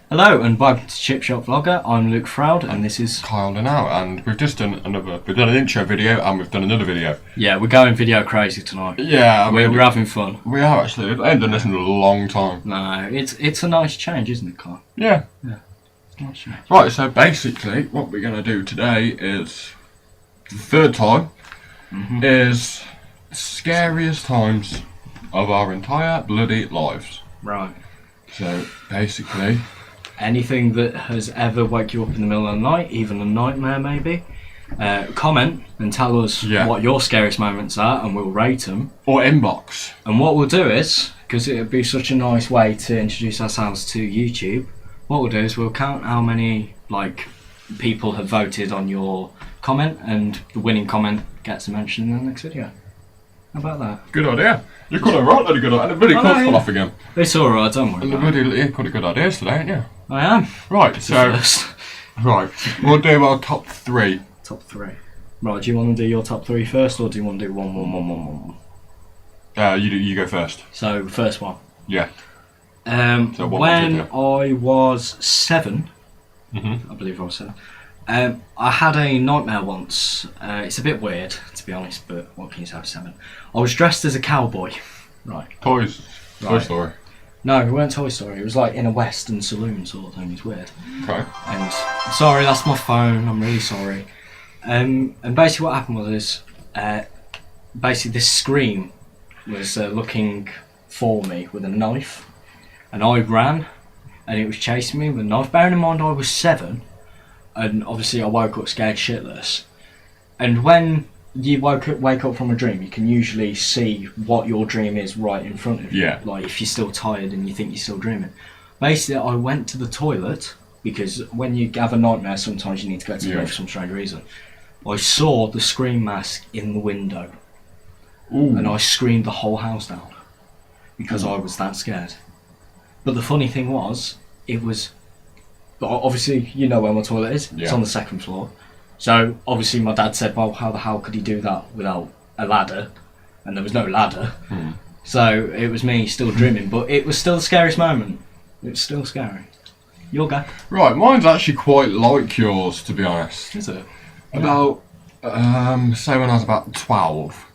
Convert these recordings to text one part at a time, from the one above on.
Hello and welcome to Chipshop Vlogger. I'm Luke Froud and this is Kyle now, and we've just done an intro video and we've done another video. Yeah, we're going video crazy tonight. Yeah, I mean, we're having fun. We are actually. I haven't done this in a long time. No, it's a nice change, isn't it, Kyle? Yeah. Nice change. Right, so basically what we're going to do today is, the third time, is scariest times of our entire bloody lives. Right. So basically, anything that has ever woke you up in the middle of the night, even a nightmare maybe, comment and tell us what your scariest moments are and we'll rate them. Or inbox. And what we'll do is, because it would be such a nice way to introduce ourselves to YouTube, what we'll do is we'll count how many people have voted on your comment, and the winning comment gets a mention in the next video. How about that? Good idea. You could have wrote that a good idea. And the bloody clothes fell off again. It's alright, don't worry. And the bloody you could have good ideas today, ain't you? I am. Right, so right, we'll do our top three. Top three. Right, do you want to do your top three first, or do you want to do one? You go first. So first one. Yeah. So when I was 7, I believe I was 7. I had a nightmare once. It's a bit weird, to be honest, but what can you say for 7? I was dressed as a cowboy. Right. Toy Story. No, it weren't Toy Story. It was like in a Western saloon sort of thing. It's weird. Okay. And sorry, that's my phone. I'm really sorry. And basically what happened was basically this scream was looking for me with a knife, and I ran, and it was chasing me with a knife. Bearing in mind I was 7. And obviously I woke up scared shitless. And when you wake up from a dream, you can usually see what your dream is right in front of you. Yeah. Like if you're still tired and you think you're still dreaming. Basically, I went to the toilet, because when you have a nightmare, sometimes you need to go to the toilet for some strange reason. I saw the scream mask in the window. Ooh. And I screamed the whole house down because I was that scared. But the funny thing was, it was... Obviously, you know where my toilet is. Yeah. It's on the 2nd floor. So, obviously, my dad said, well, how the hell could he do that without a ladder? And there was no ladder. So, it was me still dreaming. But it was still the scariest moment. It was still scary. Your go. Right, mine's actually quite like yours, to be honest. Is it? About, say when I was about 12.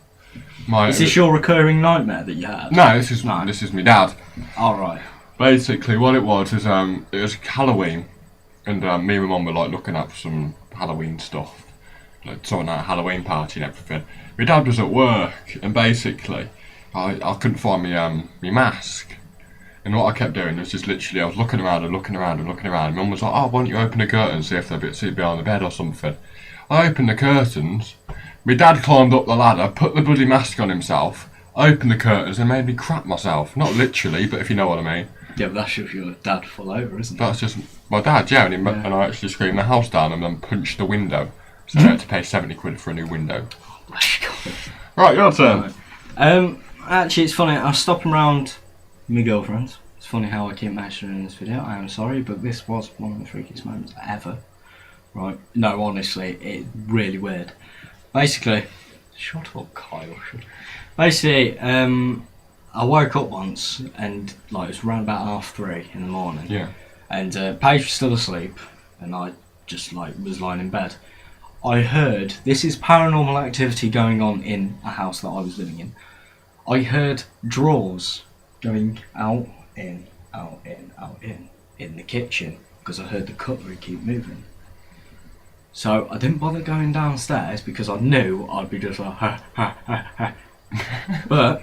Is this your recurring nightmare that you had? No, this is my dad. Alright. Basically, what it was is, it was Halloween. And me and my mum were like looking at some Halloween stuff, like sorting out a Halloween party and everything. My dad was at work, and basically, I couldn't find my mask. And what I kept doing was just literally, I was looking around. And Mum was like, "Oh, why don't you open the curtains, see if they're behind the bed or something?" I opened the curtains. My dad climbed up the ladder, put the bloody mask on himself, opened the curtains, and made me crap myself. Not literally, but if you know what I mean. Yeah, but that's just your dad fall over, isn't it? That's just my dad, yeah. And I actually screamed the house down and then punched the window. So I had to pay 70 quid for a new window. Right, your turn. Right. Actually, it's funny. I was stopping around my girlfriend. It's funny how I keep mentioning in this video. I am sorry, but this was one of the freakiest moments ever. Right? No, honestly, it's really weird. Basically, shut up, Kyle. Basically, I woke up once and it was around about 3:30 in the morning. Yeah. And Paige was still asleep, and I just was lying in bed. I heard, this is paranormal activity going on in a house that I was living in. I heard drawers going out, in the kitchen, because I heard the cutlery keep moving. So I didn't bother going downstairs because I knew I'd be just like, ha, ha, ha, ha. But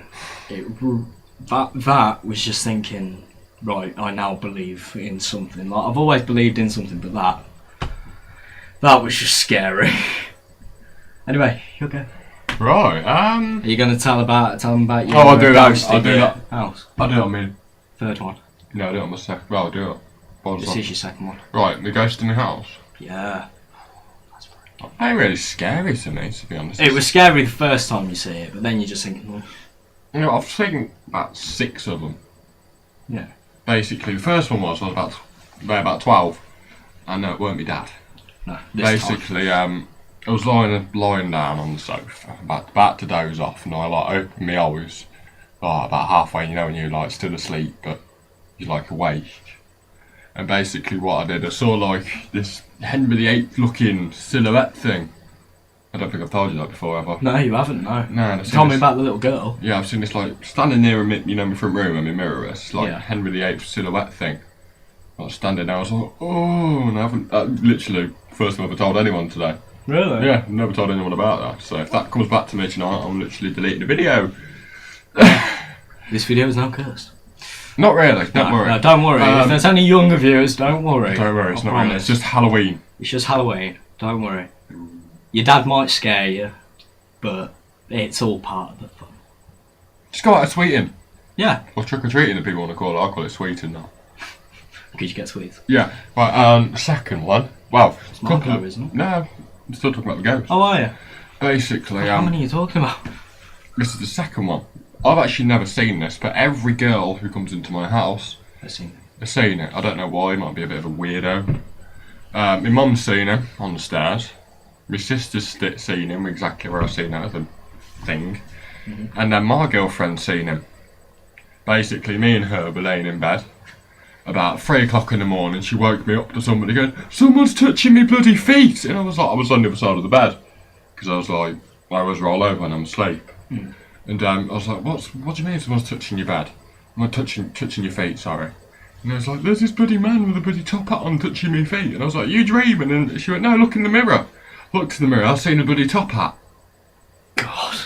that was just thinking, right, I now believe in something. Like I've always believed in something, but that was just scary. Anyway, you'll go. Right. Are you going to tell them about your I'll do ghost that. I'll do that. House? I'll do it on me. Third one. No, I'll do it on my second. Well, I'll do it. This is your second one. Right, the ghost in the house. Yeah. Ain't really scary to me, to be honest. It was scary the first time you see it, but then you're just thinking, well... You know, I've seen about 6 of them. Yeah. Basically, the first one was about 12, and it weren't my dad. No. Basically, I was lying down on the sofa, about to doze off, and I opened my eyes, about halfway. You know when you're still asleep, but you're awake. And basically what I did, I saw like this Henry VIII looking silhouette thing. I don't think I've told you that before, have I? No, you haven't, no. No, Tell me about the little girl. Yeah, I've seen this like standing near me, my front room and my mirror. It's like Yeah. Henry VIII silhouette thing. I was standing there, I was like, oh, and I haven't, literally, first time I've ever told anyone today. Really? Yeah, I've never told anyone about that. So if that comes back to me tonight, I'm literally deleting the video. This video is now cursed. Not really, don't worry. No, don't worry. If there's any younger viewers, don't worry. Don't worry, it's I not really. promise. It's just Halloween. It's just Halloween. Don't worry. Your dad might scare you, but it's all part of the fun. Just go out sweeting. Yeah. Or trick-or-treating, if people want to call it. I call it sweeting now. Because you get sweets. Yeah. Right, second one. Well, It's my go, isn't it? No, I'm still talking about the ghosts. Oh, are you? Basically, How many are you talking about? this is the second one. I've actually never seen this, but every girl who comes into my house I've seen has seen it. I don't know why, might be a bit of a weirdo. My mum's seen him on the stairs. My sister's seen him exactly where I've seen that as a thing. Mm-hmm. And then my girlfriend's seen him. Basically, me and her were laying in bed. About 3 o'clock in the morning, she woke me up to somebody going, "Someone's touching me bloody feet!" And I was on the other side of the bed. Because I was like, I was roll over and I'm asleep. Mm. And I was like, what do you mean someone's touching your bed? I'm touching your feet, sorry. And I was like, there's this bloody man with a bloody top hat on touching my feet. And I was like, you dreaming? And she went, no, look in the mirror. Looked in the mirror, I seen a bloody top hat. God.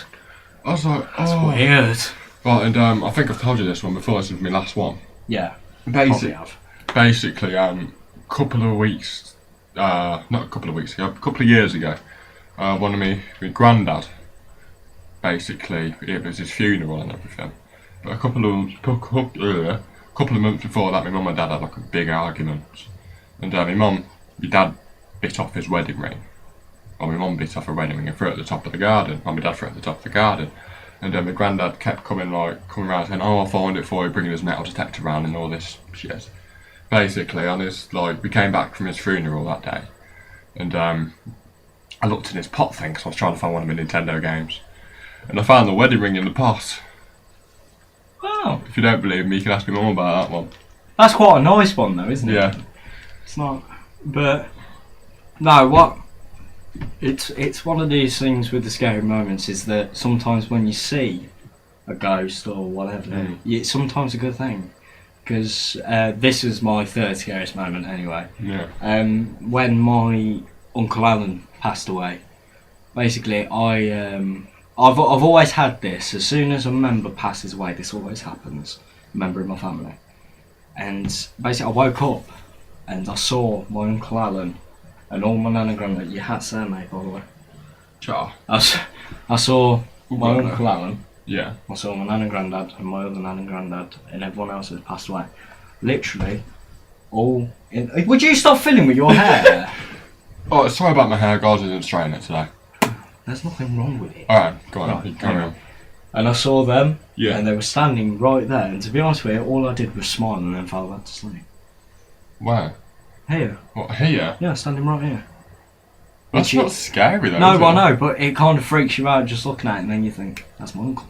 I was like, That's oh. weird. Right, and I think I've told you this one before, this is my last one. Yeah. Probably have. Basically, couple of weeks, not a couple of weeks ago, a couple of years ago, one of my granddad, basically, it was his funeral and everything. But a couple of months before that, my mum and dad had like a big argument. And my dad bit off his wedding ring. Or my mum bit off her wedding ring and threw it at the top of the garden. And my dad threw it at the top of the garden. And my granddad kept coming around saying, oh, I'll find it for you, bringing his metal detector around and all this shit. Basically, on his, we came back from his funeral that day. And I looked in his pot thing because I was trying to find one of my Nintendo games. And I found the wedding ring in the pot. Oh. If you don't believe me, you can ask my mum about that one. That's quite a nice one though, isn't it? Yeah. It's not, but no. What? It's one of these things with the scary moments is that sometimes when you see a ghost or whatever, it's sometimes a good thing. Because this is my third scariest moment anyway. Yeah. When my Uncle Alan passed away, basically I've always had this. As soon as a member passes away, this always happens. A member of my family. And basically I woke up and I saw my Uncle Alan and all my nan and granddad. Your hat's there, mate, by the way. Cha. I saw my Well, Uncle Alan. Yeah. I saw my nan and granddad and my other nan and granddad and everyone else had passed away. Literally, all in. Would you stop fiddling with your hair? Oh, sorry about my hair, guys. I didn't straighten it today. There's nothing wrong with it. Alright, go on. Right, You carry on. And I saw them, Yeah. and they were standing right there. And to be honest with you, all I did was smile and then fell back to sleep. Where? Here, What, here? yeah, standing right here. That's not scary though. No, is it? I know, but it kind of freaks you out just looking at it, and then you think, "That's my uncle."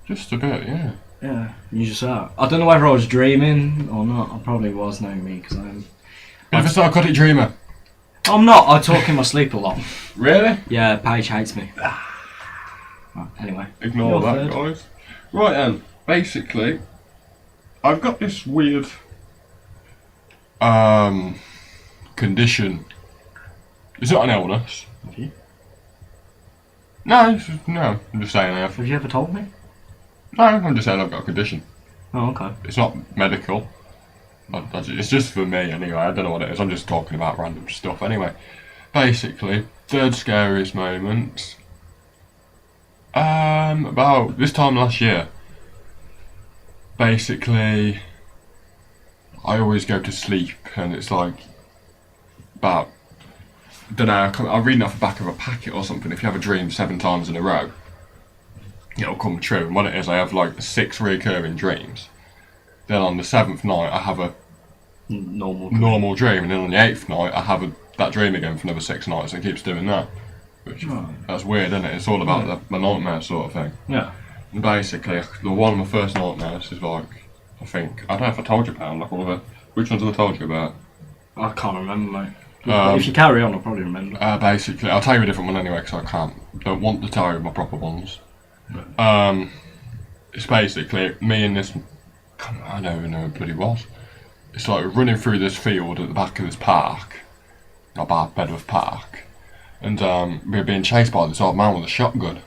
Just a bit, yeah. Yeah, you just are. I don't know whether I was dreaming or not. I probably was, knowing me, because I'm. Bit of a psychotic dreamer. I'm not. I talk in my sleep a lot. Really? Yeah, Paige hates me. Right, anyway. Ignore Your that, third. guys. Right then, basically, I've got this weird condition. It's not an illness. Have you? No, no, I'm just saying I have. Have you ever told me? No, I'm just saying I've got a condition. Oh, okay. It's not medical. It's just for me anyway, I don't know what it is, I'm just talking about random stuff anyway. Basically, third scariest moment. About this time last year. Basically, I always go to sleep and it's like about, I don't know, I'm reading off the back of a packet or something. If you have a dream 7 times in a row, it'll come true. And what it is, I have like 6 recurring dreams. Then on the 7th night, I have a normal dream, and then on the 8th night, I have that dream again for another 6 nights, and it keeps doing that. Which that's weird, isn't it? It's all about the nightmare sort of thing. Yeah. And basically, one of my first nightmares is like, I don't know if I told you about, like all the Which ones have I told you about? I can't remember, mate. If you carry on, I'll probably remember. Basically, I'll tell you a different one anyway because don't want to tell you my proper ones. It's basically me and this. I don't even know who it bloody was. It's like we're running through this field at the back of this park, not Bedworth Park, and we're being chased by this old man with a shotgun.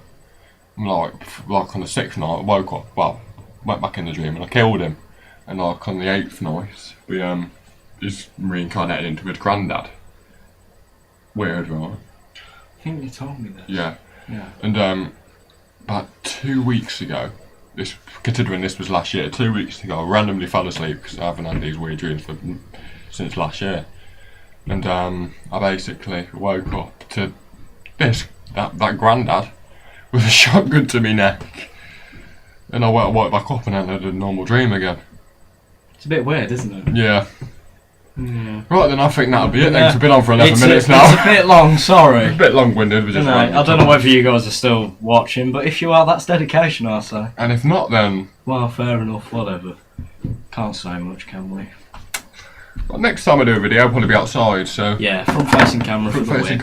And like on the 6th night, I woke up. Well, went back in the dream and I killed him. And like on the 8th night, we just reincarnated into his granddad. Weird, right? I think you told me this. Yeah. Yeah. And about 2 weeks ago, considering this was last year, 2 weeks ago, I randomly fell asleep because I haven't had these weird dreams since last year. And I basically woke up to that granddad with a shotgun to my neck. And I woke back up and then had a normal dream again. It's a bit weird, isn't it? Yeah. Yeah. Right then, I think that'll be it. Then, 'cause we've been on for 11 minutes now. It's a bit long, sorry. It's a bit long-winded. I don't know whether you guys are still watching, but if you are, that's dedication, I say. And if not, then... Well, fair enough, whatever. Can't say much, can we? Well, next time I do a video, I'll probably be outside, so... Yeah, front-facing camera for the win.